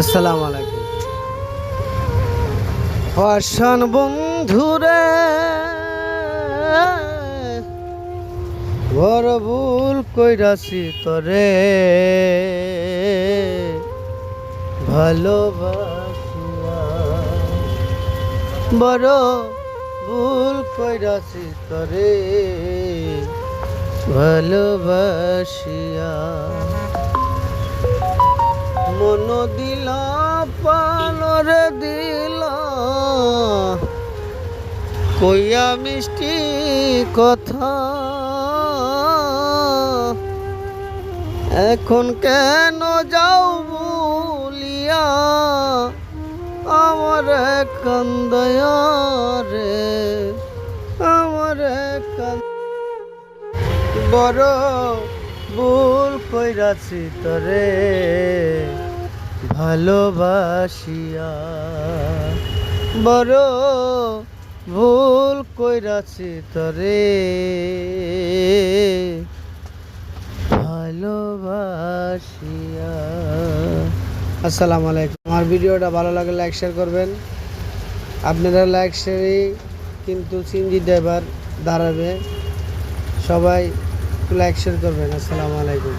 আসসালামু আলাইকুম। অশান বন্ধুরে বড় ভুল কইরাছি তরে ভালোবাসিয়া, বড় ভুল কইরাছি তরে ভালোবাসিয়া। মন দিলা পালরে দিলা কইয়া মিষ্টি কথা, এখন কেন যাও বলিয়া আমার কান্দায়া রে, আমার বড় ভুল কইরাছি তরে ভালোবাসিয়া, বড় ভুল কইরাছি তরে ভালোবাসিয়া। আসসালামু আলাইকুম। আমার ভিডিওটা ভালো লাগলে লাইক শেয়ার করবেন। আপনারা লাইক শেয়ারই কিন্তু সিএনজি ড্রাইভার দাঁড়াবে, সবাই লাইক শেয়ার করবেন। আসসালামু আলাইকুম।